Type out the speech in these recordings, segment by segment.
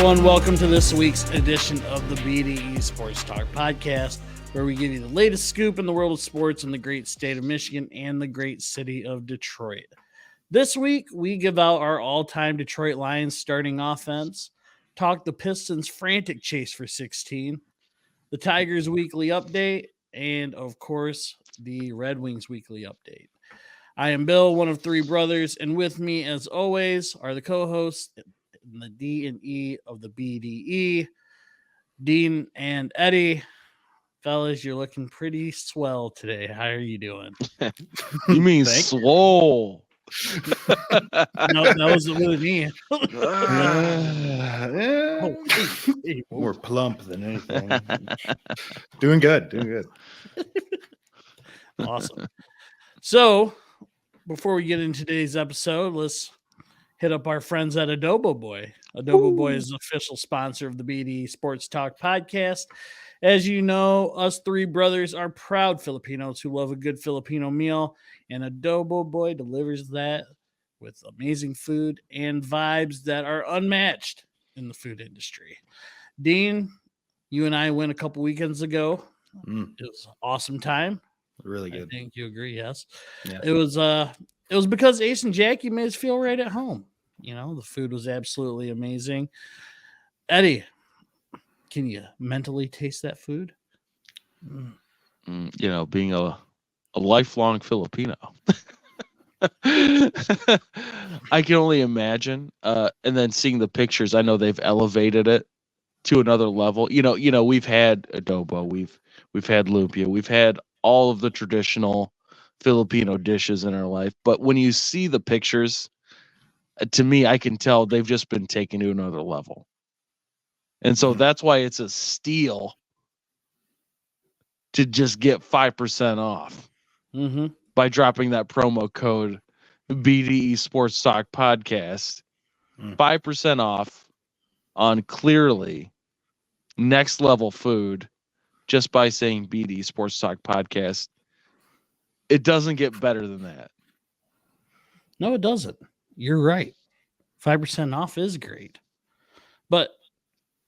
everyone. Welcome to this week's edition of the BDE Sports Talk podcast, where we give you the latest scoop in the world of sports in the great state of Michigan and the great city of Detroit. This week, we give out our all-time Detroit Lions starting offense, talk the Pistons' frantic chase for 16, the Tigers' weekly update, and, of course, the Red Wings' weekly update. I am Bill, one of three brothers, and with me, as always, are the co-hosts in the D and E of the BDE, Dean and Eddie. Fellas, you're looking pretty swell today. How are you doing? You mean swole? No, that wasn't really me. More plump than anything. Doing good. Awesome. So, before we get into today's episode, let's hit up our friends at Adobo Boy. Adobo Boy is the official sponsor of the BD Sports Talk podcast. As you know, us three brothers are proud Filipinos who love a good Filipino meal, and Adobo Boy delivers that with amazing food and vibes that are unmatched in the food industry. Dean, you and I went a couple weekends ago. It was an awesome time. Really good. I think you agree, yes. Yeah. It was because Ace and Jackie made us feel right at home. You know, the food was absolutely amazing. Eddie, can you mentally taste that food? You know, being a lifelong Filipino, I can only imagine. And then seeing the pictures, I know they've elevated it to another level. You know, we've had adobo, we've had lumpia, we've had all of the traditional Filipino dishes in our life. But when you see the pictures, to me, I can tell they've just been taken to another level. And so that's why it's a steal to just get 5% off by dropping that promo code BDE Sports Talk Podcast. 5% off on clearly next level food just by saying BDE Sports Talk Podcast. It doesn't get better than that. No, it doesn't. You're right. 5% off is great. But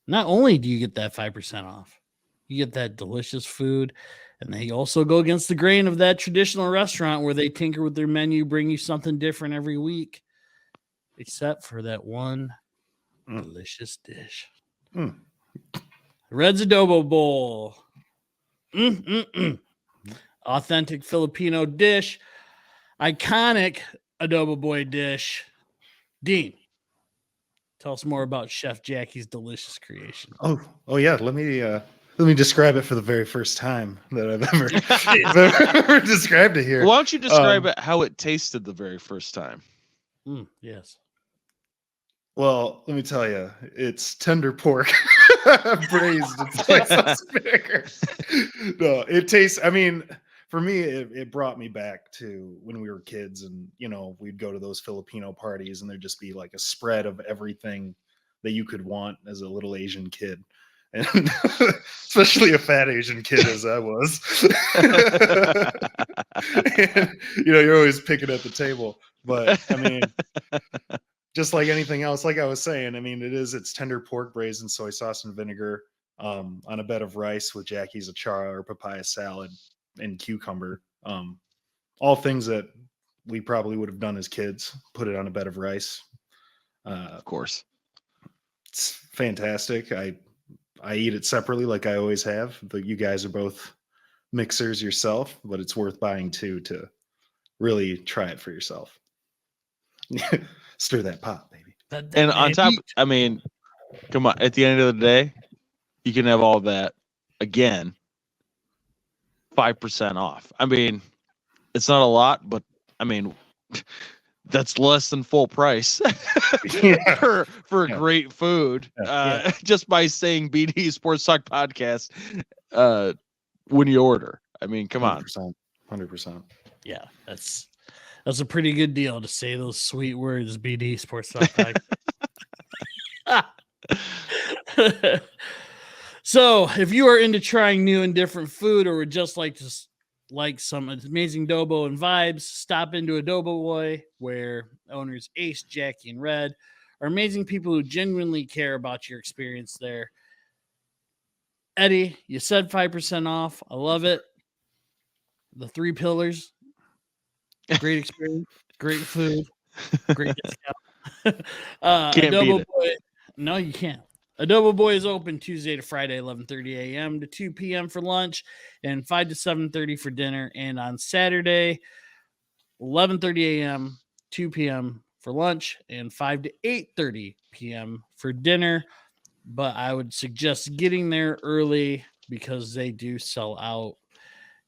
not only do you get that 5% off, you get that delicious food, and they also go against the grain of that traditional restaurant where they tinker with their menu, bring you something different every week, except for that one delicious dish. Red's Adobo Bowl. Authentic Filipino dish. Iconic Adobo Boy dish. Dean, tell us more about Chef Jackie's delicious creation. Oh yeah. Let me describe it for the very first time that I've ever described it here. Why don't you describe it how it tasted the very first time? Yes. Well, let me tell you, it's tender pork braised in soy sauce vinegar. No, it tastes. I mean, for me, it brought me back to when we were kids, and we'd go to those Filipino parties, and there'd just be like a spread of everything that you could want as a little Asian kid, and especially a fat Asian kid as I was. And, you're always picking at the table, but I mean, just like anything else, like I was saying, I mean, it's tender pork braised in soy sauce and vinegar on a bed of rice with Jackie's achara or papaya salad and cucumber. All things that we probably would have done as kids. Put it on a bed of rice. Of course. It's fantastic. I eat it separately like I always have. But you guys are both mixers yourself, but it's worth buying two to really try it for yourself. Stir that pot, baby. And on top, I mean, come on, at the end of the day, you can have all that again, 5% off. I mean, it's not a lot, but I mean, that's less than full price for great food. Just by saying BD Sports Talk Podcast when you order. I mean, come 100%. Yeah, that's a pretty good deal to say those sweet words, BD Sports Talk Podcast. So, if you are into trying new and different food, or would just like some amazing adobo and vibes, stop into Adobo Boy, where owners Ace, Jackie, and Red are amazing people who genuinely care about your experience there. Eddie, you said 5% off. I love it. The 3 pillars, great experience, great food, great discount. Can't Adobo beat it. Boy, no, you can't. Adobo Boy is open Tuesday to Friday, 11:30 a.m. to 2 p.m. for lunch, and 5 to 7:30 for dinner. And on Saturday, 11:30 a.m., 2 p.m. for lunch, and 5 to 8:30 p.m. for dinner. But I would suggest getting there early because they do sell out,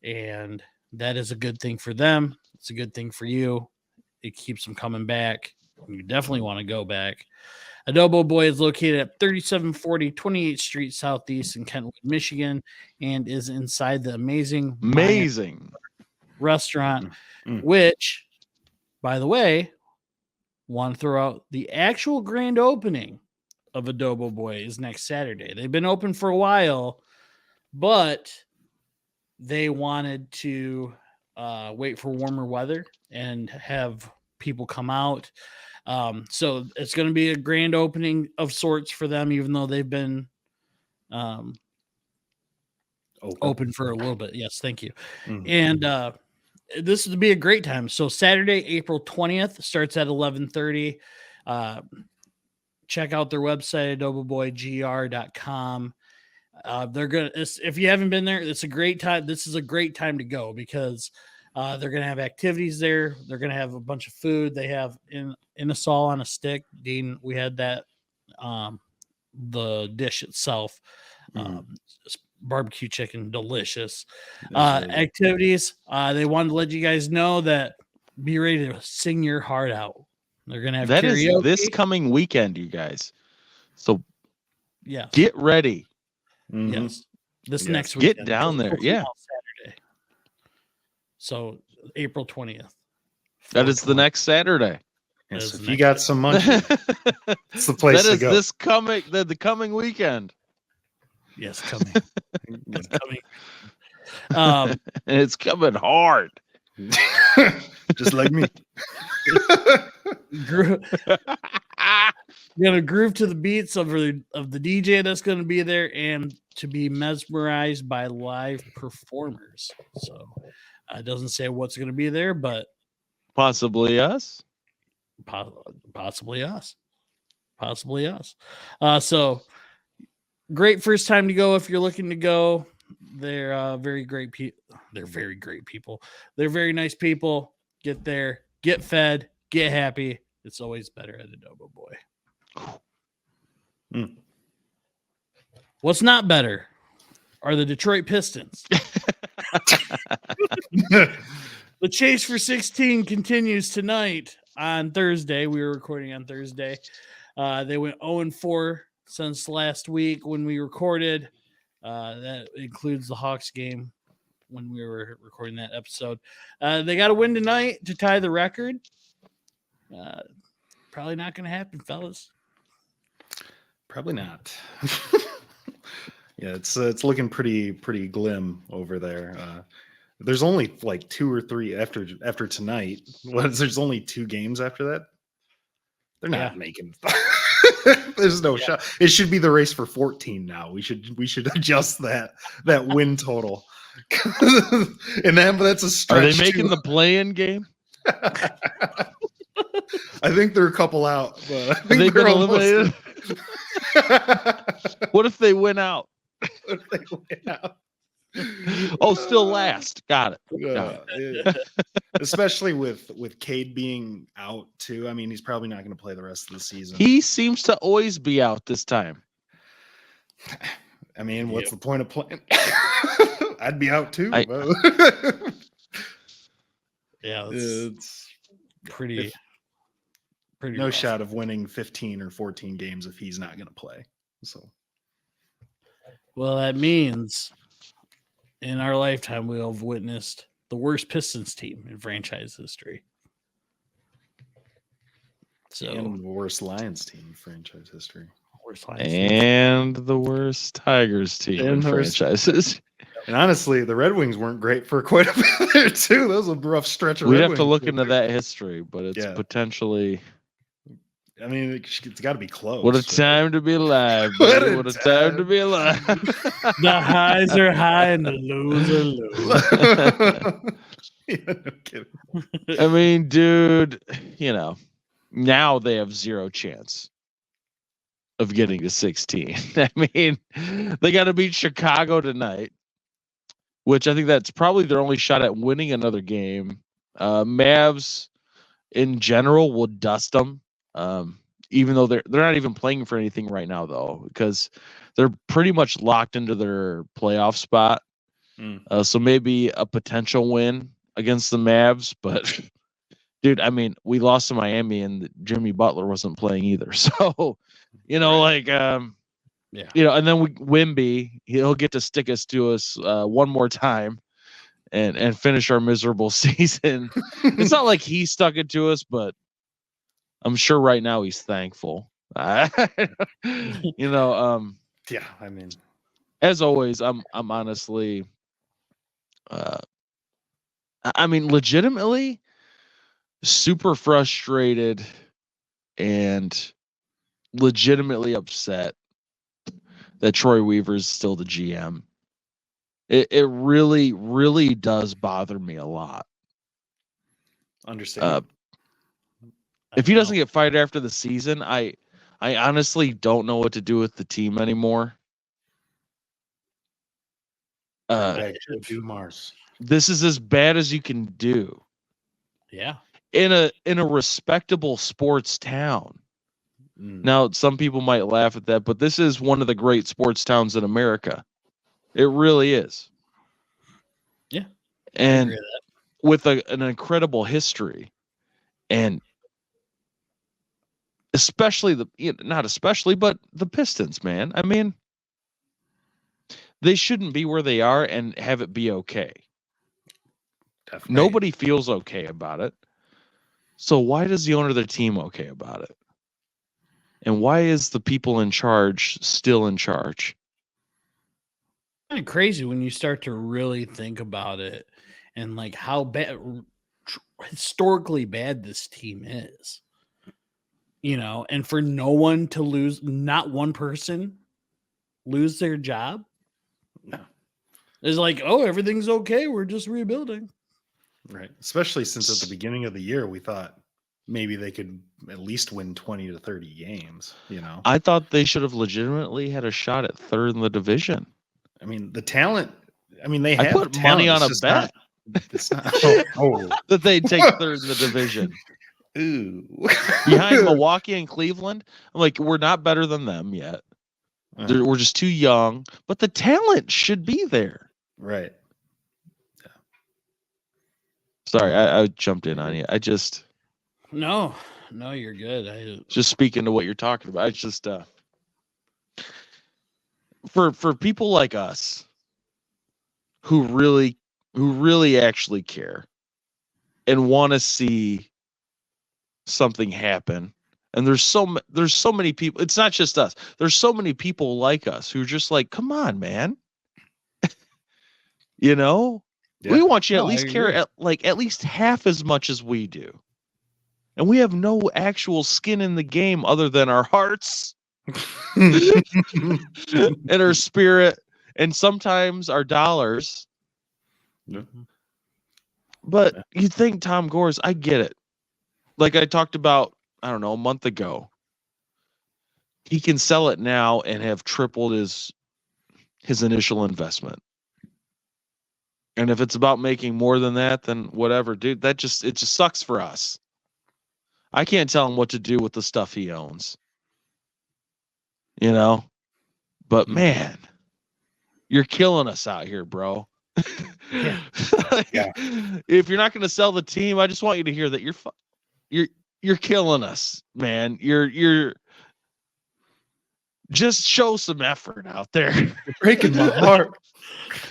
and that is a good thing for them. It's a good thing for you. It keeps them coming back. You definitely want to go back. Adobo Boy is located at 3740 28th Street Southeast in Kentwood, Michigan, and is inside the amazing restaurant, which, by the way, want to throw out the actual grand opening of Adobo Boy is next Saturday. They've been open for a while, but they wanted to wait for warmer weather and have people come out. So it's going to be a grand opening of sorts for them, even though they've been open for a little bit. Yes, thank you. And this would be a great time. So Saturday, April 20th starts at 11:30. Check out their website, adoboboygr.com. They're gonna, if you haven't been there, it's a great time. This is a great time to go because they're gonna have activities there. They're gonna have a bunch of food. They have in a saw on a stick. Dean, we had that. The dish itself, barbecue chicken, delicious. Activities. They wanted to let you guys know that be ready to sing your heart out. They're gonna have that karaoke. Is this coming weekend, you guys. So yeah, get ready. Yes, this next weekend. Get down there. Yeah, Saturday. So April 20th. That is the next Saturday. Yes, if you got some money, it's the place to go. That is the coming weekend. Yes, coming. It's coming. And it's coming hard. Just like me. You're gonna groove to the beats of the DJ that's gonna be there and to be mesmerized by live performers. So it doesn't say what's gonna be there, but possibly us. Possibly us. So great first time to go if you're looking to go. They're very great people. They're very great people. They're very nice people. Get there, get fed, get happy. It's always better at Adobo Boy. What's not better are the Detroit Pistons. The chase for 16 continues tonight on Thursday. We were recording on Thursday. They went 0-4 since last week when we recorded. That includes the Hawks game when we were recording that episode. They got to win tonight to tie the record. Probably not going to happen, fellas. Probably not. Yeah, it's looking pretty glim over there. There's only like 2 or 3 after tonight. There's only 2 games after that. They're not making. There's no shot. It should be the race for 14 now. We should adjust that win total. And that's a stretch. Are they making the play-in game? I think they're a couple out. But I think they've been eliminated. What if they win out? Oh, still last. Got it. Especially with Cade being out too. I mean, he's probably not going to play the rest of the season. He seems to always be out this time. I mean, what's the point of playing? I'd be out too. It's pretty no rough. shot of winning 15 or 14 games if he's not going to play. So, well, that means in our lifetime we'll have witnessed the worst Pistons team in franchise history. And the worst Lions team in franchise history. And the worst Tigers team in franchises. And honestly, the Red Wings weren't great for quite a bit there too. That was a rough stretch of We'd Red have to Wings look into that history, but it's potentially I mean, it's got to be close. What a time to be alive, buddy. What a time to be alive. The highs are high and the lows are low. Yeah, no kidding. I mean, dude, now they have zero chance of getting to 16. I mean, they got to beat Chicago tonight, which I think that's probably their only shot at winning another game. Mavs in general will dust them. Even though they're not even playing for anything right now, though, because they're pretty much locked into their playoff spot. So maybe a potential win against the Mavs, but dude, I mean, we lost to Miami and Jimmy Butler wasn't playing either. So, and then Wimby, he'll get to stick us to us one more time and finish our miserable season. It's not like he stuck it to us, but I'm sure right now he's thankful. Yeah, I mean, as always, I'm honestly, legitimately super frustrated and legitimately upset that Troy Weaver is still the GM. It really, really does bother me a lot. Understand. If he doesn't get fired after the season, I honestly don't know what to do with the team anymore. Do Mars. This is as bad as you can do. Yeah. In a respectable sports town. Now, some people might laugh at that, but this is one of the great sports towns in America. It really is. Yeah. And with an incredible history. And especially not especially, but the Pistons, man. I mean, they shouldn't be where they are and have it be okay. Definitely. Nobody feels okay about it. So why does the owner of the team okay about it? And why is the people in charge still in charge? Kind of crazy when you start to really think about it and like how bad, historically bad this team is. And for no one to lose, not one person lose their job. No. It's like, oh, everything's okay. We're just rebuilding. Right. Especially since at the beginning of the year, we thought maybe they could at least win 20 to 30 games, I thought they should have legitimately had a shot at third in the division. I mean, the talent, they have I put talent, money on a bet. It's not that they'd take third in the division. Ooh. Behind Milwaukee and Cleveland. I'm like, we're not better than them yet. We're just too young, but the talent should be there. Right. Yeah. Sorry, I jumped in on you. No, you're good. Just speaking to what you're talking about. It's just for people like us who really actually care and want to see something happen. And there's so many people. It's not just us. There's so many people like us who are just like, come on, man. We want you to at least care at least half as much as we do. And we have no actual skin in the game other than our hearts and our spirit and sometimes our dollars. Mm-hmm. But you think Tom Gores, I get it. Like I talked about, I don't know, a month ago. He can sell it now and have tripled his initial investment. And if it's about making more than that, then whatever, dude. It just sucks for us. I can't tell him what to do with the stuff he owns. But man, you're killing us out here, bro. Yeah. If you're not going to sell the team, I just want you to hear that you're killing us, man. You're just show some effort out there. You're breaking my heart.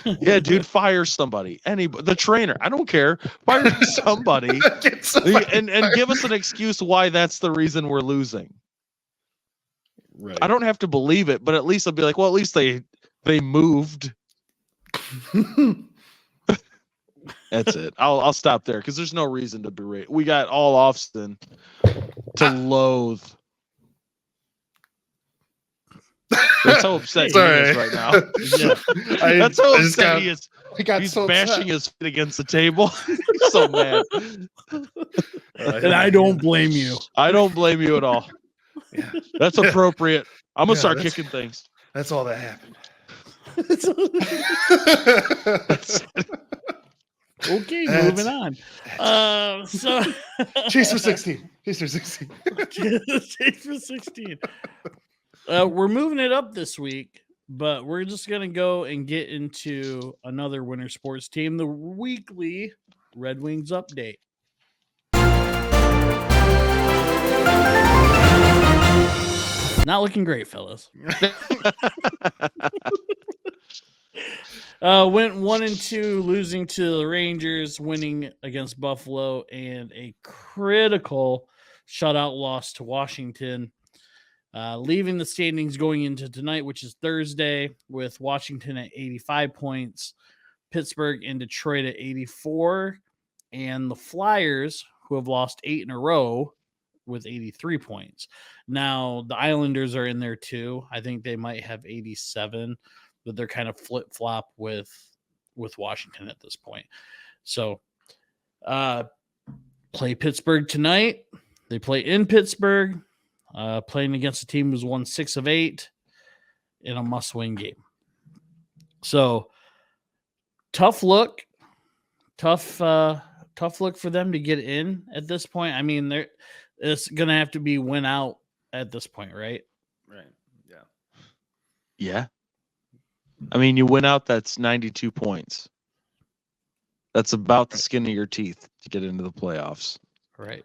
Yeah, dude, fire somebody. The trainer, I don't care. Fire somebody and give us an excuse why that's the reason we're losing. Right. I don't have to believe it, but at least I'll be like, well, at least they moved. That's it. I'll stop there because there's no reason to berate. We got all Austin to loathe That's how upset he Sorry. is right now. Yeah. That's how I just upset he is. I got He's so bashing upset. his feet against the table. He's so mad. And I don't blame you. I don't blame you at all. Yeah. That's appropriate. I'm gonna Yeah, start that's- kicking things. That's all that happened. Okay, That's- moving on. So Chase for 16. Chase for 16. Chase for 16. We're moving it up this week, but we're just gonna go and get into another winter sports team, the weekly Red Wings update. Not looking great, fellas. Went 1-2, losing to the Rangers, winning against Buffalo, and a critical shutout loss to Washington. Leaving the standings going into tonight, which is Thursday, with Washington at 85 points, Pittsburgh and Detroit at 84, and the Flyers, who have lost 8 in a row, with 83 points. Now, the Islanders are in there too. I think they might have 87, but they're kind of flip-flop with Washington at this point. So, play Pittsburgh tonight. They play in Pittsburgh, playing against a team who's won 6 of 8 in a must-win game. So, tough look for them to get in at this point. I mean, it's gonna have to be win out at this point, right? Right. Yeah. Yeah. I mean, you win out, that's 92 points. That's about the skin of your teeth to get into the playoffs. Right.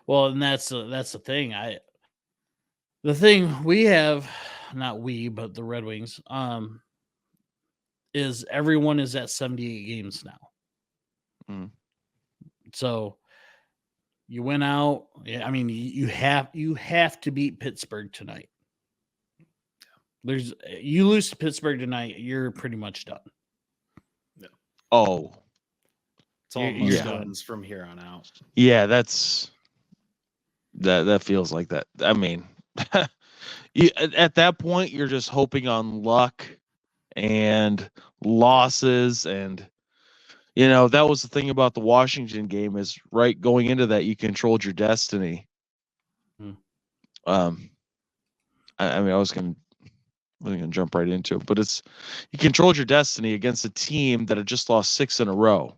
Well, and that's the thing. The thing we have, not we, but the Red Wings, is everyone is at 78 games now. Mm. So you went out. I mean, you have to beat Pittsburgh tonight. You lose to Pittsburgh tonight, you're pretty much done. Oh, It's all You're must-wins from here on out. yeah, that feels like that. I mean, at that point, you're just hoping on luck and losses, and that was the thing about the Washington game is right going into that you controlled your destiny. I mean, I was gonna jump right into it, but you controlled your destiny against a team that had just lost 6 in a row,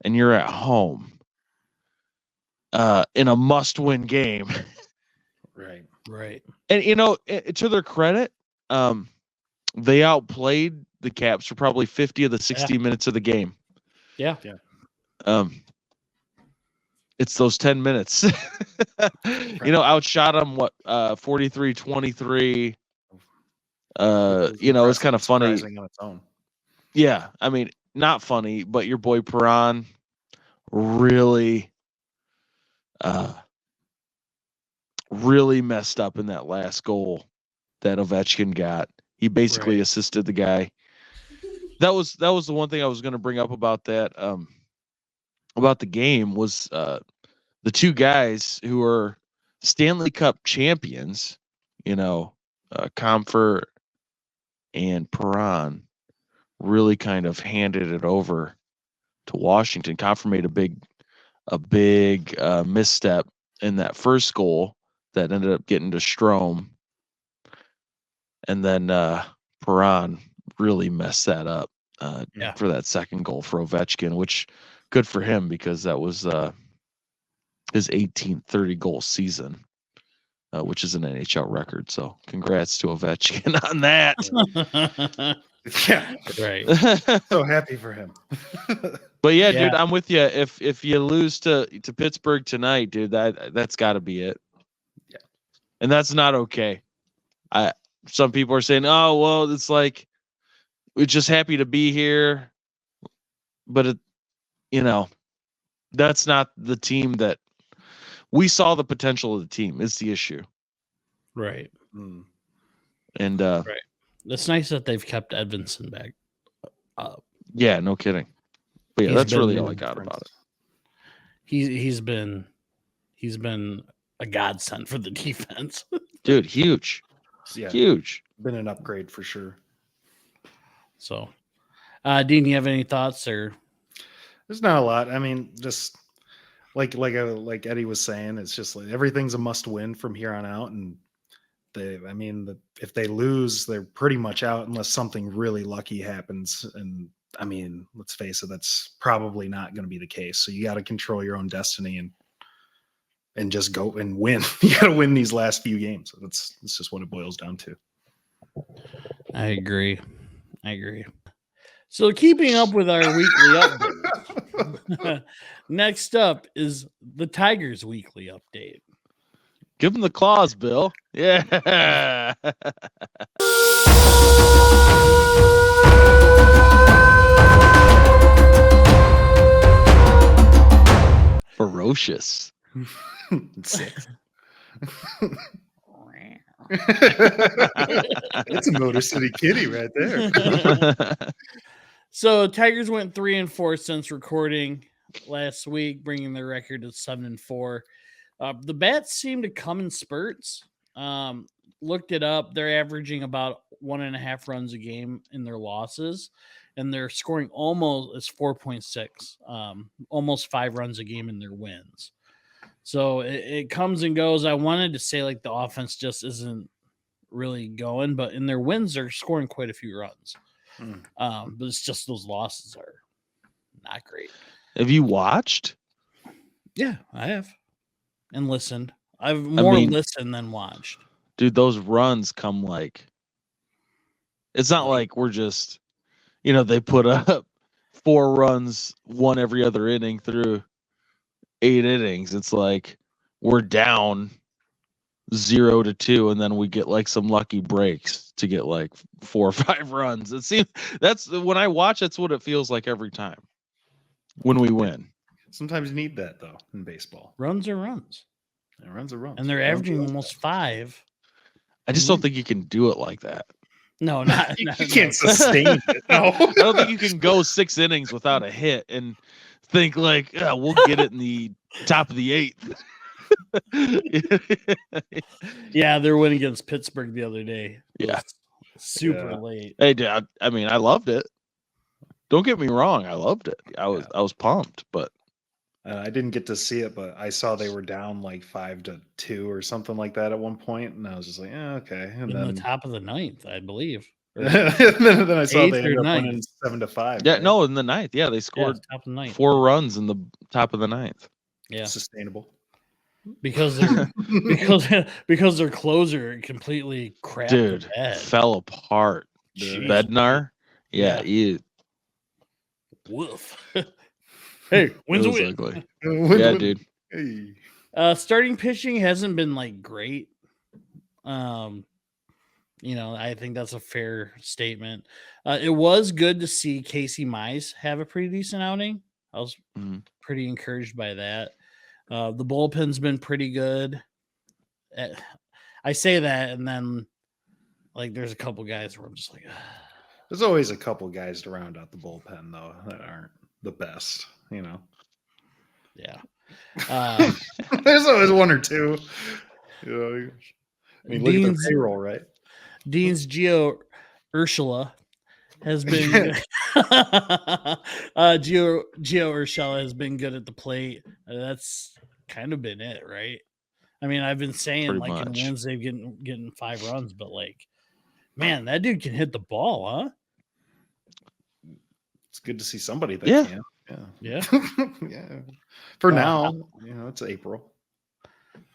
and you're at home in a must-win game. Right. And to their credit, they outplayed the Caps for probably 50 of the 60 minutes of the game. Yeah. It's those 10 minutes. Outshot them 43-23. It's kind of funny. On its own. Yeah, I mean, not funny, but your boy Perron really messed up in that last goal that Ovechkin got. He basically assisted the guy. That was the one thing I was going to bring up about that about the game was the two guys who are Stanley Cup champions, Comfort and Perron, really kind of handed it over to Washington. Comfort made a big misstep in that first goal that ended up getting to Strome, and then Perron really messed that up for that second goal for Ovechkin, which good for him because that was his 18th 30-goal season, which is an NHL record. So congrats to Ovechkin on that. Yeah. Right. So happy for him. But yeah, dude, I'm with you. If you lose to Pittsburgh tonight, dude, that's got to be it. Yeah. And that's not okay. Some people are saying, "Oh, well, it's like we're just happy to be here." But that's not the team that we saw the potential of the team. Is the issue. Right. And right. It's nice that they've kept Edvinson back. Yeah, no kidding. But yeah, that's really all I got about it. He's been a godsend for the defense. Dude, huge. Yeah, Huge. been an upgrade for sure. So, Dean, you have any thoughts or? There's not a lot. I mean, just like Eddie was saying, it's just like everything's a must win from here on out. And if they lose, they're pretty much out unless something really lucky happens. And I mean, let's face it, that's probably not going to be the case. So you got to control your own destiny and just go and win. You got to win these last few games. That's just what it boils down to. I agree. So keeping up with our weekly update. Next up is the Tigers weekly update. Give them the claws, Bill. Yeah. Ferocious. Six. That's a Motor City Kitty right there. So Tigers went 3-4 since recording last week, bringing their record to 7-4. The bats seem to come in spurts. Looked it up. They're averaging about 1.5 runs a game in their losses, and they're scoring almost 4.6, almost 5 runs a game in their wins. So it comes and goes. I wanted to say like the offense just isn't really going, but in their wins, they're scoring quite a few runs. But it's just those losses are not great. Have you watched? Yeah, I have. And listened. I've more listened than watched. Dude, those runs come like it's not like we're just they put up 4 runs, one every other inning through 8 innings. It's like we're down 0-2, and then we get like some lucky breaks to get like 4 or 5 runs. It seems that's when I watch, that's what it feels like every time when we win. Sometimes you need that though in baseball. Runs are runs. Yeah, runs are runs. And they're averaging almost 5. I just don't think you can do it like that. No, not you can't sustain it. No. I don't think you can go 6 innings without a hit and think like, we'll get it in the top of the 8th. Yeah, their win against Pittsburgh the other day. Yeah. Super late. Hey, dude, I mean, I loved it. Don't get me wrong, I loved it. I was pumped, but I didn't get to see it, but I saw they were down like 5-2 or something like that at one point, and I was just like, okay. And then the top of the 9th, I believe. and then I saw they ended up 9th. winning 7-5. Yeah, right? no, in the 9th. Yeah, they scored top of the 9th. 4 runs in the top of the 9th. Yeah, sustainable. Because they're because their closer completely crapped Dude, the bed. fell apart. Jeez. Bednar, yeah. Woof. Hey, wins a win. Ugly. Yeah, dude. Hey. Starting pitching hasn't been like great. I think that's a fair statement. It was good to see Casey Mize have a pretty decent outing. I was pretty encouraged by that. The bullpen's been pretty good. I say that, and then like there's a couple guys where I'm just like, there's always a couple guys to round out the bullpen though that aren't the best. Yeah. There's always one or two. I mean, look at the payroll, right? Dean's Gio Urshela has been Gio Urshela has been good at the plate. That's kind of been it, right? I mean, I've been saying Pretty like much. in wins they've getting 5 runs, but like, man, that dude can hit the ball, huh? It's good to see somebody that Yeah. can. Yeah. Yeah. For now, it's April.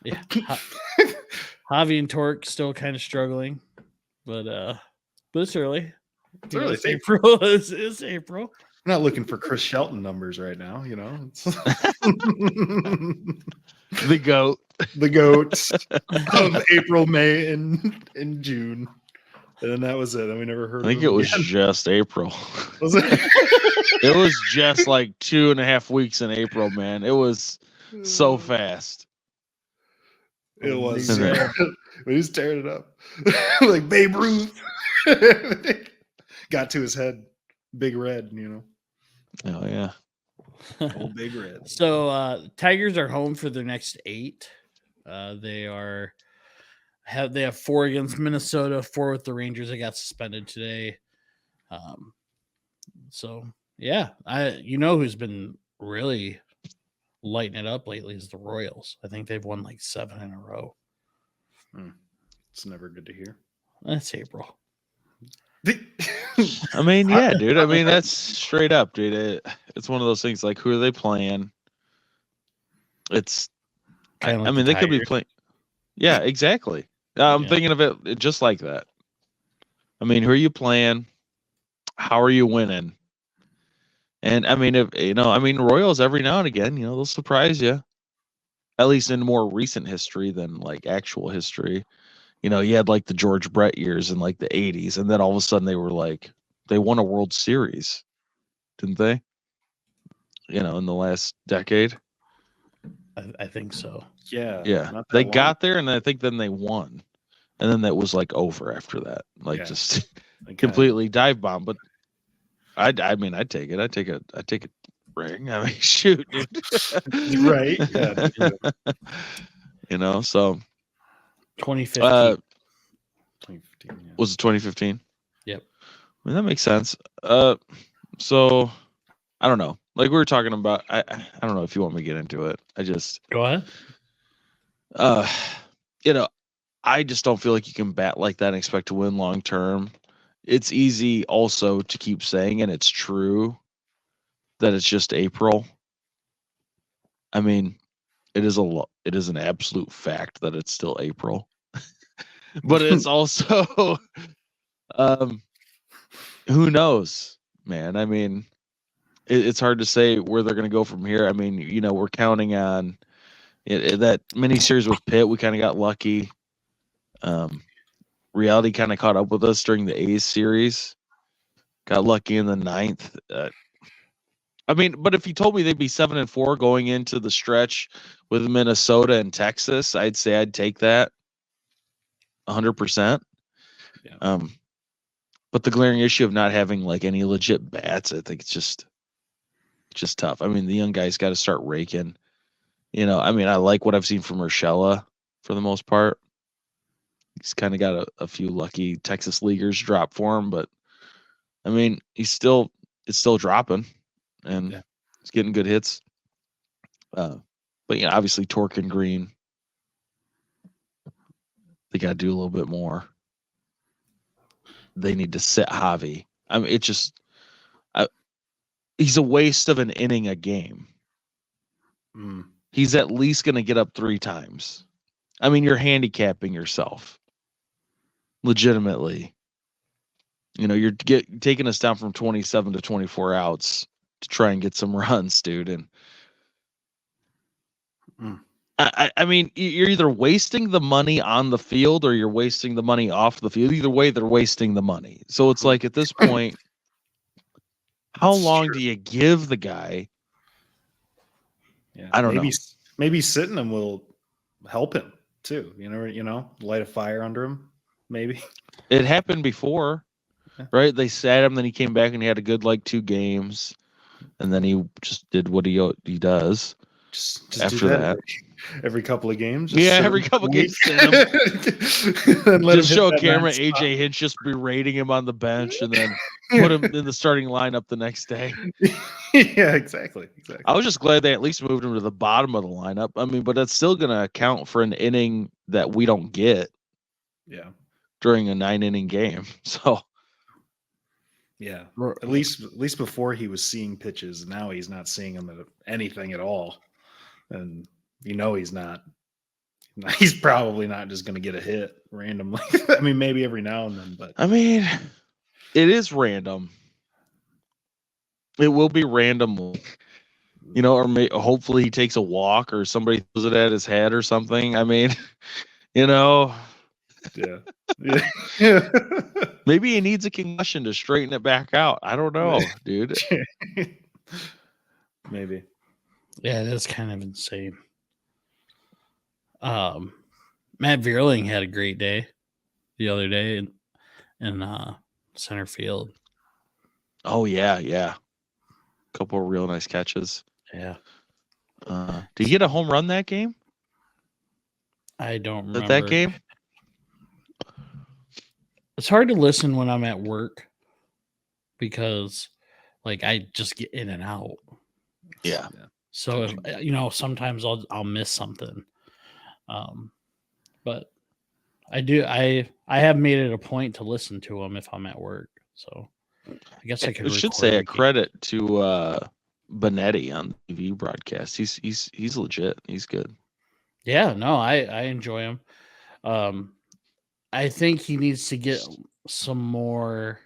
Yeah. Javi and Torque still kind of struggling, but it's early. It's early. It's April. It's April. I'm not looking for Chris Shelton numbers right now. The GOAT. The goats of April, May, and June. And then that was it. And we never heard I think of it him was again. just April. Was it? It was just like 2.5 weeks in April, man. It was so fast. It was. And then- Yeah. But he's tearing it up. Like Babe Ruth. Got to his head. Big Red, Oh, yeah. Old Big Red. So Tigers are home for their next 8. They are They have 4 against Minnesota, 4 with the Rangers. They got suspended today. So yeah, who's been really lighting it up lately is the Royals. I think they've won like 7 in a row. It's never good to hear. That's April. I mean, yeah, dude. I mean, that's straight up, dude. It's one of those things like, who are they playing? It's, I mean, they could be playing. Yeah, exactly. I'm thinking of it just like that. I mean, who are you playing? How are you winning? And I mean, Royals every now and again, they'll surprise you. At least in more recent history than like actual history. You had like the George Brett years in like the 80s, and then all of a sudden they won a World Series, didn't they? In the last decade. I think so. Yeah. Yeah. They got there, and I think then they won. And then that was like over after that. Like just completely dive bomb. But I mean, I'd take it. I'd take a ring. I mean, shoot, dude. Right. Yeah. So 2015. 2015, yeah. Was it 2015? Yep. I mean, that makes sense. So I don't know. Like we were talking about, I don't know if you want me to get into it. I just go ahead. I just don't feel like you can bat like that and expect to win long term. It's easy also to keep saying, and it's true, that it's just April. I mean, it is an absolute fact that it's still April. But it's also who knows, man? I mean, it's hard to say where they're going to go from here. I mean, we're counting on that mini series with Pitt. We kind of got lucky. Reality kind of caught up with us during the A's series. Got lucky in the 9th. I mean, but if you told me they'd be 7-4 going into the stretch with Minnesota and Texas, I'd say I'd take that 100%. Yeah. But the glaring issue of not having like any legit bats, I think it's just tough. I mean, the young guys got to start raking. I mean, I like what I've seen from Urshela for the most part. He's kind of got a few lucky Texas leaguers drop for him, but I mean, it's still dropping, and he's getting good hits. But obviously Torque and Green, they got to do a little bit more. They need to sit Javi. I mean, he's a waste of an inning a game. He's at least going to get up 3 times. I mean, you're handicapping yourself. Legitimately. You're taking us down from 27 to 24 outs to try and get some runs, dude. And I mean, you're either wasting the money on the field or you're wasting the money off the field. Either way, they're wasting the money. So it's like at this point, how long do you give the guy? Yeah, I don't know. Maybe sitting him will help him too. Light a fire under him. Maybe it happened before, right? They sat him, then he came back and he had a good 2 games, and then he just did what he does. Just after that, every couple of games. Every couple of games. Just show a camera AJ Hinch just berating him on the bench, and then put him in the starting lineup the next day. Yeah, exactly. I was just glad they at least moved him to the bottom of the lineup. I mean, but that's still going to account for an inning that we don't get. Yeah. During a 9-inning game. So. Yeah. At least before he was seeing pitches. Now he's not seeing them at anything at all. And he's not. He's probably not just going to get a hit randomly. I mean, maybe every now and then, but I mean, it is random. It will be random, or hopefully he takes a walk or somebody throws it at his head or something. I mean, Yeah. Maybe he needs a concussion to straighten it back out. I don't know, dude. Maybe. Yeah, that's kind of insane. Matt Vierling had a great day the other day in center field. Oh yeah. Couple of real nice catches. Yeah. Did he get a home run that game? I don't remember that game. It's hard to listen when I'm at work because, like, I just get in and out. Yeah. So if sometimes I'll miss something. But I have made it a point to listen to them if I'm at work. So I guess I could. I should say a credit to Benetti on the TV broadcast. He's legit. He's good. Yeah, no, I enjoy him. I think he needs to get some more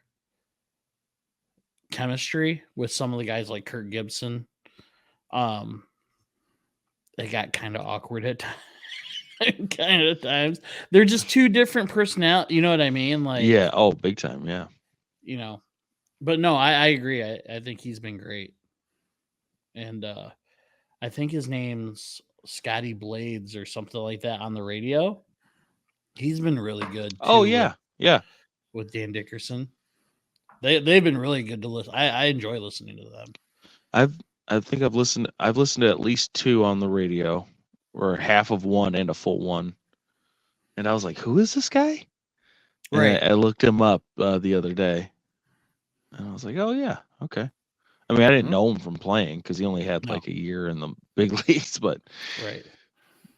chemistry with some of the guys like Kirk Gibson. They got kind of awkward at times. They're just two different personalities. You know what I mean? Like, yeah. Oh, big time. Yeah. But no, I agree. I think he's been great. And I think his name's Scotty Blades or something like that on the radio. He's been really good. Oh, yeah. Yeah. With Dan Dickerson. They've been really good to listen. I enjoy listening to them. I think I've listened to at least 2 on the radio, or half of one and a full one. And I was like, who is this guy? Right. I looked him up the other day. And I was like, oh, yeah. Okay. I mean, I didn't know him from playing because he only had like a year in the big leagues, but right.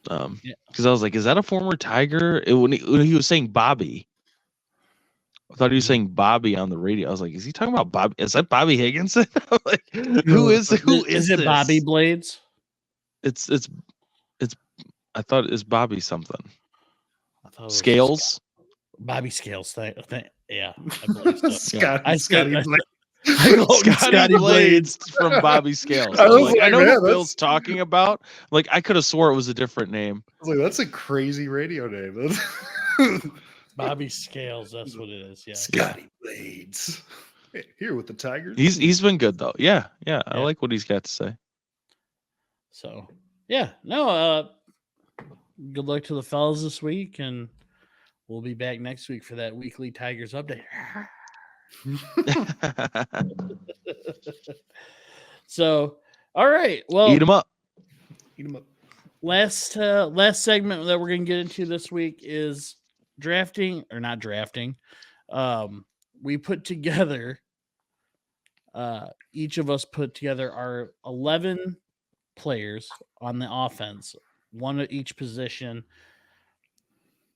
Because I was like, is that a former Tiger? When he was saying Bobby, I thought he was saying Bobby on the radio. I was like, is he talking about Bobby? Is that Bobby Higginson? Like, who is it? This? Bobby Blades? It's I thought it's Bobby something. I thought Scales. Bobby Scales. Yeah, I believe so. Scotty Blades. Scotty Blades from Bobby Scales. I know who Bill's talking about. Like, I could have swore it was a different name. I was like, that's a crazy radio name. Bobby Scales, that's what it is. Yeah, Scotty Blades. Here with the Tigers. He's been good though. Yeah. I like what he's got to say. So no. Good luck to the fellas this week, and we'll be back next week for that weekly Tigers update. So, all right. Well, eat them up. Last segment that we're going to get into this week is drafting, or not drafting. We put together, each of us put together our 11 players on the offense, one at each position,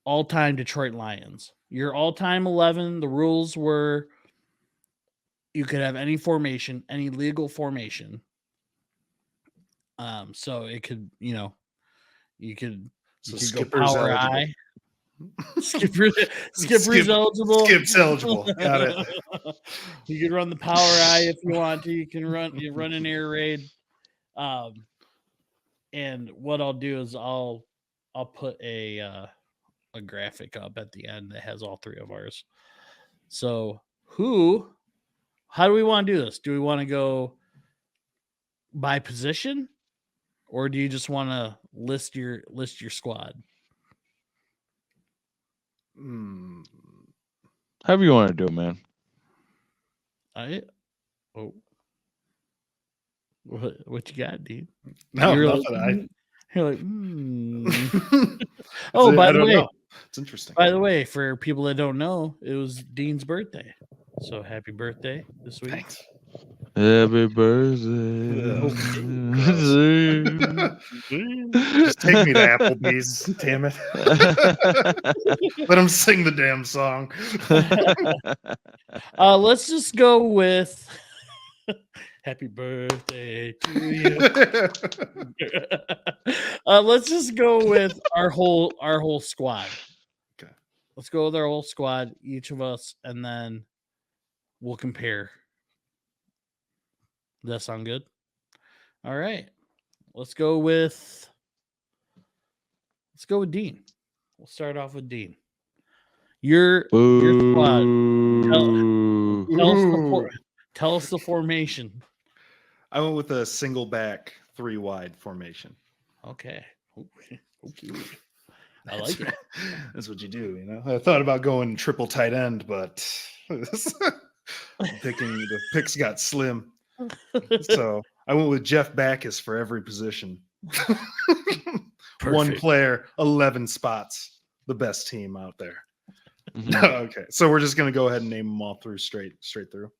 all-time Detroit Lions. Your all-time 11, the rules were you could have any formation, any legal formation. So it could, you could go power I. Skipper's eligible. Skip's eligible. Got it. You could run the power I if you want to. You can run an air raid. And what I'll do is I'll put a graphic up at the end that has all 3 of ours. So how do we want to do this? Do we want to go by position, or do you just want to list your squad? However you want to do it, man. What you got, dude? No, you're nothing. You're like, Oh, by the way, know. It's interesting. By the way, for people that don't know, it was Dean's birthday. So happy birthday this week. Thanks. Happy birthday. Just take me to Applebee's, damn it. Let him sing the damn song. Let's just go with happy birthday to you. Let's just go with our whole squad. Okay. Let's go with our whole squad, each of us, and then we'll compare. Does that sound good? All right. Let's go with Dean. We'll start off with Dean. Your squad. Tell us the formation. I went with a single back, 3 wide formation. Okay. I like it. That's what you do, I thought about going triple tight end, but the picks got slim. So I went with Jeff Backus for every position. One player, 11 spots. The best team out there. Mhm. Okay, so we're just gonna go ahead and name them all through straight through.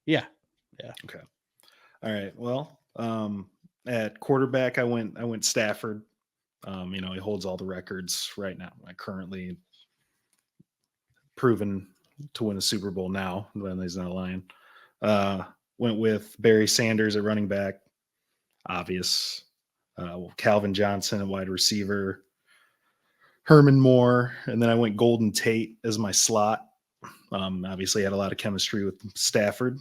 Yeah. Okay. All right. Well, at quarterback, I went Stafford. He holds all the records right now. Currently proven to win a Super Bowl now when he's not lying. Went with Barry Sanders at running back, obvious. Calvin Johnson at wide receiver, Herman Moore, and then I went Golden Tate as my slot. Obviously, had a lot of chemistry with Stafford.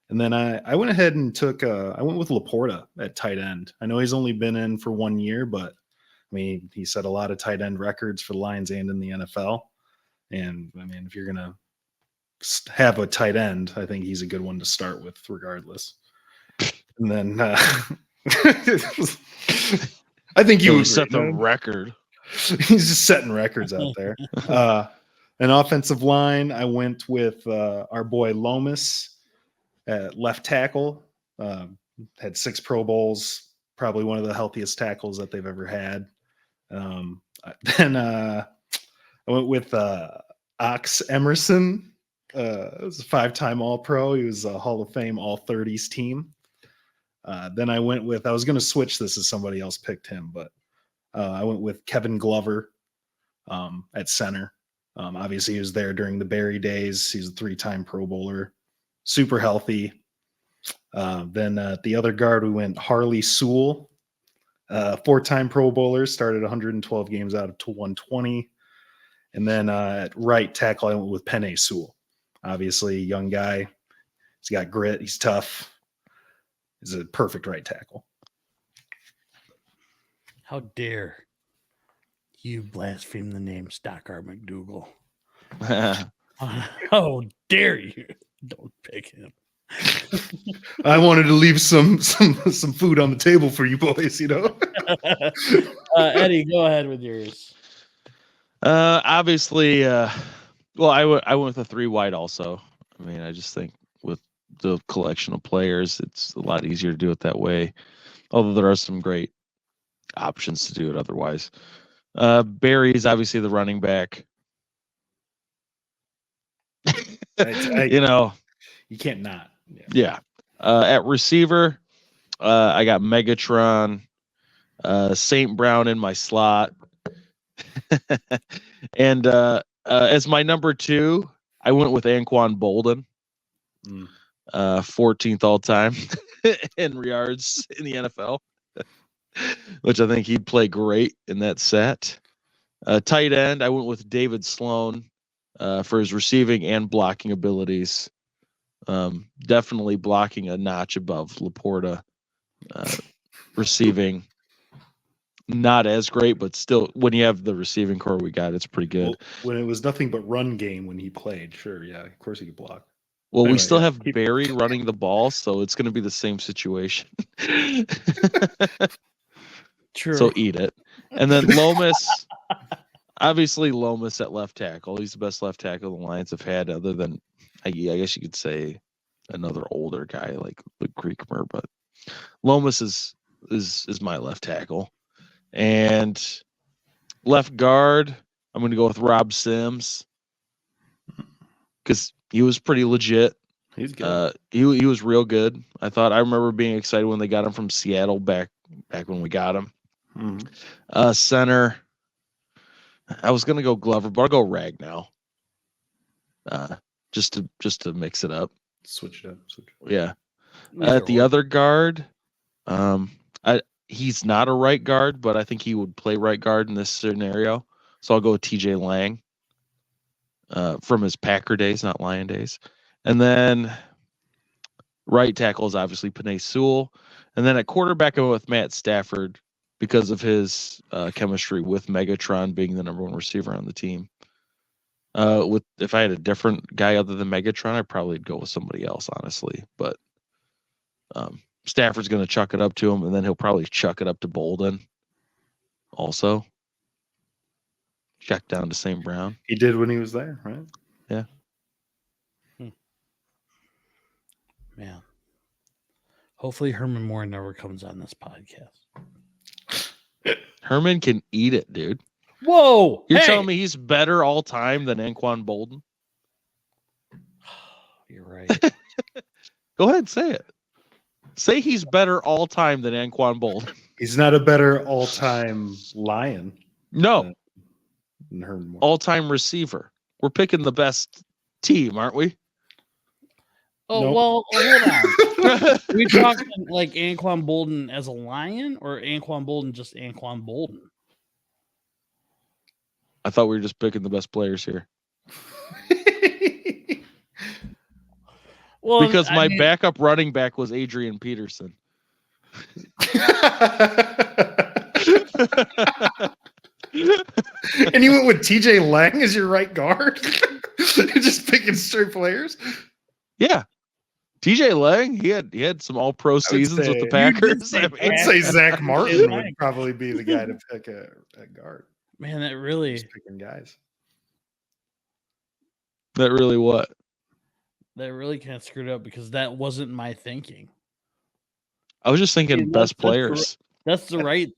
And then I went ahead and I went with Laporta at tight end. I know he's only been in for 1 year, but I mean, he set a lot of tight end records for the Lions and in the NFL. And I mean, if you're going to have a tight end, I think he's a good one to start with regardless. And then I think you would set the record. He's just setting records out there. An offensive line, I went with our boy Lomas at left tackle. Had 6 Pro Bowls, probably one of the healthiest tackles that they've ever had. Then I went with Ox Emerson. It was a 5-time All-Pro. He was a Hall of Fame All-30s team. Then I was going to switch this as somebody else picked him, but I went with Kevin Glover at center. Obviously, he was there during the Barry days. He's a 3-time Pro Bowler, super healthy. Then at the other guard, we went Harley Sewell, 4-time Pro Bowler, started 112 games out of 120. And then at right tackle, I went with Penei Sewell. Obviously, young guy. He's got grit. He's tough. He's a perfect right tackle. How dare you blaspheme the name Stockard McDougal? How dare you? Don't pick him. I wanted to leave some food on the table for you boys, Eddie, go ahead with yours. Obviously, well, I went with a 3 wide also. I mean, I just think with the collection of players, it's a lot easier to do it that way. Although there are some great options to do it otherwise. Barry's obviously the running back. You can't not. Yeah. At receiver, I got Megatron, St. Brown in my slot. And as my number 2, I went with Anquan Bolden, 14th all time in yards in the NFL, which I think he'd play great in that set. Tight end, I went with David Sloan for his receiving and blocking abilities. Definitely blocking a notch above Laporta. Receiving, not as great, but still, when you have the receiving core we got, it's pretty good. Well, when it was nothing but run game when he played, sure, yeah, of course he could block. Well, anyway, we still have Barry running the ball, so it's going to be the same situation. True. So eat it. And then Lomas, obviously Lomas at left tackle. He's the best left tackle the Lions have had, other than, I guess you could say, another older guy like Creekmer, but Lomas is my left tackle. And left guard, I'm going to go with Rob Sims because he was pretty legit. He's good. He was real good. I remember being excited when they got him from Seattle back when we got him. Mm-hmm. Center, I was going to go Glover, but I'll go Ragnow. Just to mix it up. Switch it up. Yeah. At the other guard, he's not a right guard, but I think he would play right guard in this scenario. So I'll go with TJ Lang from his Packer days, not Lion days. And then right tackle is obviously Penei Sewell. And then at quarterback, I went with Matt Stafford because of his chemistry with Megatron being the number 1 receiver on the team. If I had a different guy other than Megatron, I'd probably go with somebody else, honestly. But Stafford's going to chuck it up to him, and then he'll probably chuck it up to Bolden also. Check down to St. Brown. He did when he was there, right? Yeah. Man. Hopefully Herman Moore never comes on this podcast. Herman can eat it, dude. Whoa! You're hey! telling me he's better all time than Anquan Bolden? You're right. Go ahead, say it. Say he's better all time than Anquan Bolden. He's not a better all-time Lion. No, than Herman Moore. all-time receiver. We're picking the best team, aren't we? Oh, Nope. well, hold on. Are we talking like Anquan Bolden as a Lion or Anquan Bolden just Anquan Bolden? I thought we were just picking the best players here. Well, Because my backup running back was Adrian Peterson. And you went with TJ Lang as your right guard? Just picking straight players? Yeah. TJ Lang, he had some all-pro seasons with the Packers. I'd say Zach Martin would probably be the guy to pick at guard. Man, that really Just picking guys. That really what? That really kind of screwed up because that wasn't my thinking. I was just thinking mean, best players. That's the right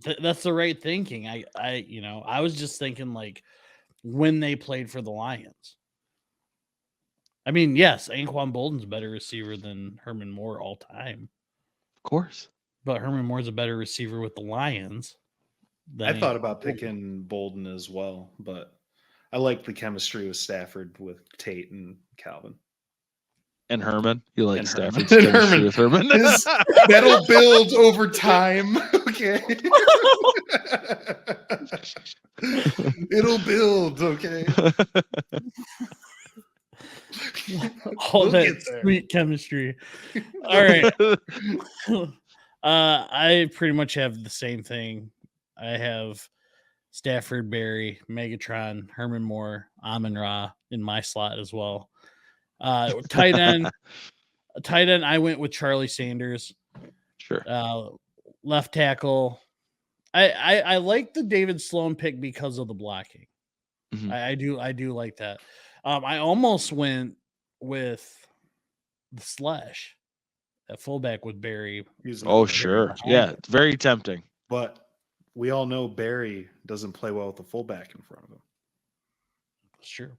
thinking. I was just thinking like when they played for the Lions. I mean, yes, Anquan Bolden's a better receiver than Herman Moore all time. Of course. But Herman Moore's a better receiver with the Lions. I thought about picking Bolden as well, but I like the chemistry with Stafford, with Tate and Calvin. And Herman. You like And Stafford's Herman. chemistry with Herman. That'll build over time. Okay. It'll build, okay. All We'll that get there. sweet chemistry. All right. I pretty much have the same thing. I have Stafford, Barry, Megatron, Herman Moore, Amon-Ra in my slot as well. Tight end, I went with Charlie Sanders. Sure. Left tackle, I like the David Sloan pick because of the blocking. Mhm. I do like that. I almost went with the Slash at fullback with Barry. Oh, sure. Yeah, it's very tempting. But we all know Barry doesn't play well with the fullback in front of him. Sure.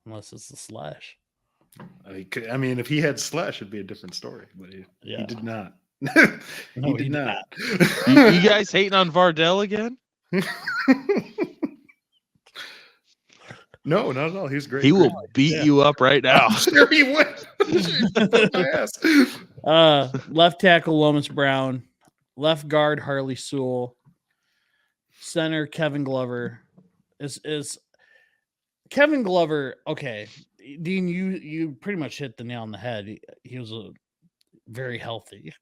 Unless it's the Slash. I mean, if he had Slash, it'd be a different story. But he did not. No, he did not. You guys hating on Vardell again? No, not at all. He's great. He will beat you up right now. I'm sure he would. My ass. Left tackle Lomas Brown, left guard Harley Sewell, center Kevin Glover. Is Kevin Glover okay? Dean, you pretty much hit the nail on the head. He was a very healthy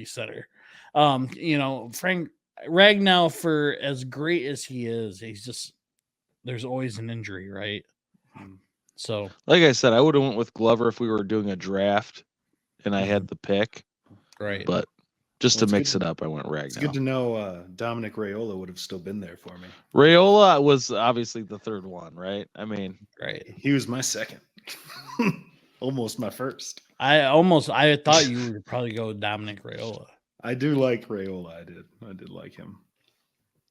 center. Frank Ragnow, for as great as he is, he's just there's always an injury, right? So, like I said, I would have went with Glover if we were doing a draft and I had the pick. right. But just Well, to mix it up, I went It's good Ragnow. to know Dominic Raiola would have still been there for me. Raiola was obviously the third one, right? I mean, Right. He was my second. Almost my first. I thought you would probably go with Dominic Raiola. I do like Raiola. I did like him.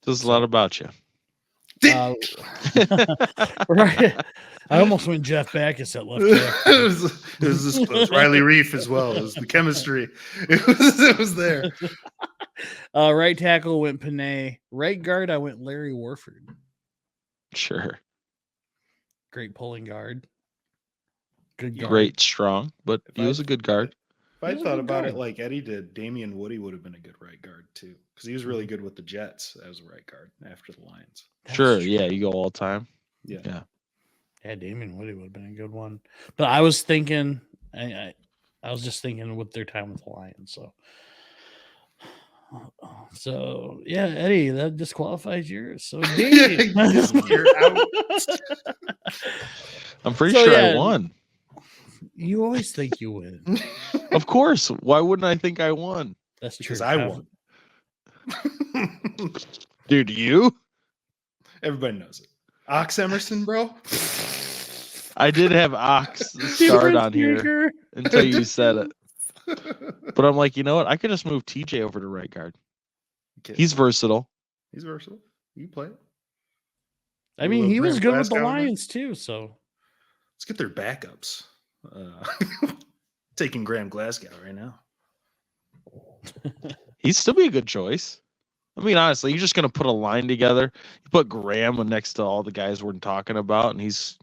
there's a lot about you. Right. I almost went Jeff Backus at left tackle. it was this close. Riley Reef as well. It was the chemistry. It was there. Right tackle went Panay. Right guard, I went Larry Warford. Sure. Great pulling guard. Good guard. Great, strong, but he was a good guard. If I He was a thought good about guard. it like Eddie did, Damian Woody would have been a good right guard too, because he was really good with the Jets as a right guard after the Lions. That's Sure, true. yeah, you go all time. Yeah. Yeah, Damon Woody would have been a good one. But I was thinking, I was just thinking with their time with the Lions. So yeah, Eddie, that disqualifies yours. So Dean. You're out. I'm pretty So, sure yeah. I won. You always think you win. Of course. Why wouldn't I think I won? That's true. Because I won. Dude, you? Everybody knows it. Ox Emerson, bro. I did have Ox start on here until you said it. But I'm like, you know what? I could just move TJ over to right guard. Okay. He's versatile. He's versatile. You play it. I mean, he was good with the Glasgow, Lions too. So let's get their backups. Taking Graham Glasgow right now. He'd still be a good choice. I mean, honestly, you're just going to put a line together. You put Graham next to all the guys we're talking about, and he's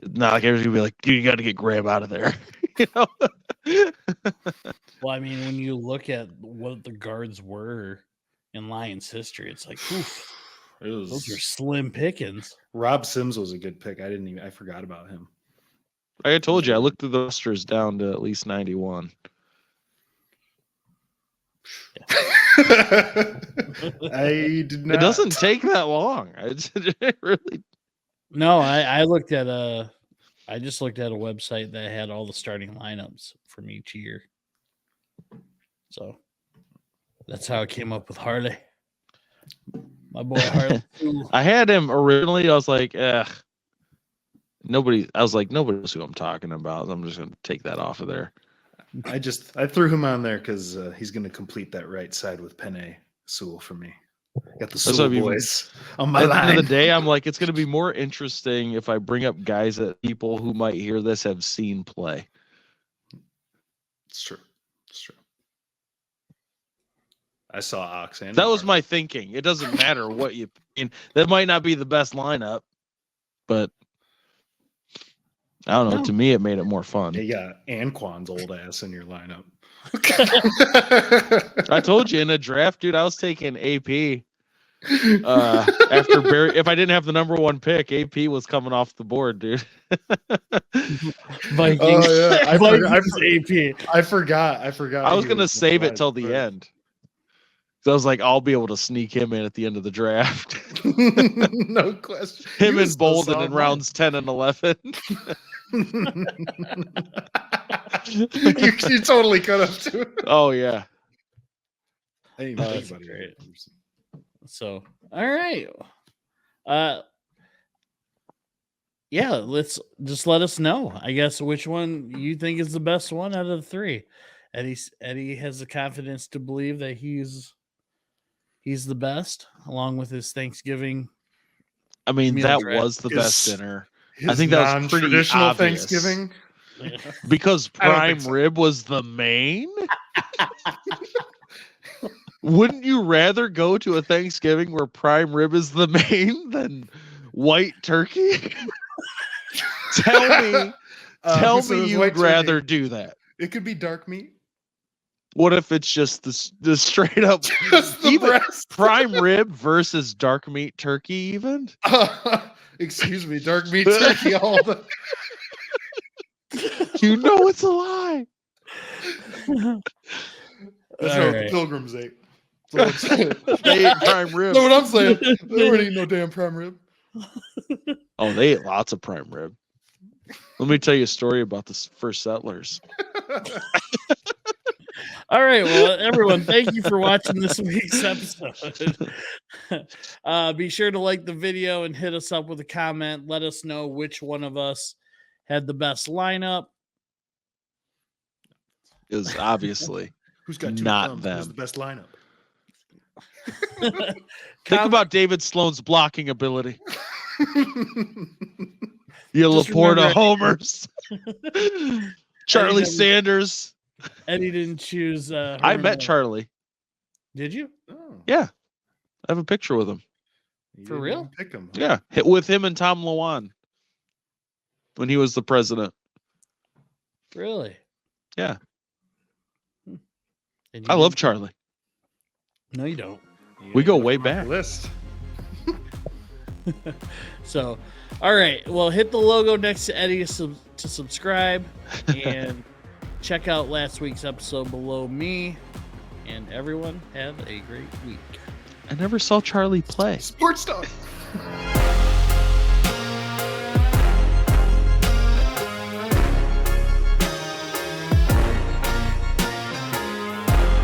not like everybody's going to be like, dude, you got to get Graham out of there. You know? Well, I mean, when you look at what the guards were in Lions history, it's like, oof, those are slim pickings. Rob Sims was a good pick. I forgot about him. Like I told you, I looked through the rosters down to at least 91. I did not. It doesn't take that long. It really. No, I looked at I just looked at a website that had all the starting lineups from each year. So that's how I came up with Harley. My boy Harley. I had him originally. I was like, nobody knows who I'm talking about. I'm just gonna take that off of there. I threw him on there because he's going to complete that right side with Penei Sewell for me. Got the Sewell boys on my line. At the end of the day, I'm like, it's going to be more interesting if I bring up guys that people who might hear this have seen play. It's true. I saw Ox. That was my thinking. It doesn't matter what you mean. That might not be the best lineup, but I don't know. No. To me, it made it more fun. You got Anquan's old ass in your lineup. I told you in a draft, dude, I was taking AP. After Barry, if I didn't have the number 1 pick, AP was coming off the board, dude. Vikings. Oh, yeah. I forgot. I was gonna save it till the end. So I was like, I'll be able to sneak him in at the end of the draft. No question. Him and Bolden in rounds 10 and 11. you totally could have too. Oh yeah. That's great. So, all right. Yeah, let us know. I guess which one you think is the best one out of the 3. Eddie has the confidence to believe that he's the best, along with his Thanksgiving. I mean, that was the best dinner. I think that was pretty traditional Thanksgiving. Because prime rib was the main. Wouldn't you rather go to a Thanksgiving where prime rib is the main than white turkey? Tell me you'd rather do that. It could be dark meat. What if it's just the straight up prime rib versus dark meat turkey even? Excuse me, dark meat turkey all the You know it's a lie. That's what the Pilgrims ate. They ate prime rib. That's what I'm saying. They weren't eating no damn prime rib. Oh, they ate lots of prime rib. Let me tell you a story about the first settlers. All right, well, everyone, thank you for watching this week's episode. Be sure to like the video and hit us up with a comment. Let us know which one of us had the best lineup. It was obviously who's got not them. Who's the best lineup? Think about David Sloan's blocking ability. You Laporta homers. Charlie Sanders. Eddie didn't choose. I met Charlie. Did you? Oh. Yeah. I have a picture with him. For real? Pick him. Yeah. With him and Tom Lewan when he was the president. Really? Yeah. I love Charlie. No, you don't. We go way back. List. So, all right. Well, hit the logo next to Eddie to subscribe and check out last week's episode below me. And everyone have a great week. I never saw Charlie play. Sports Talk.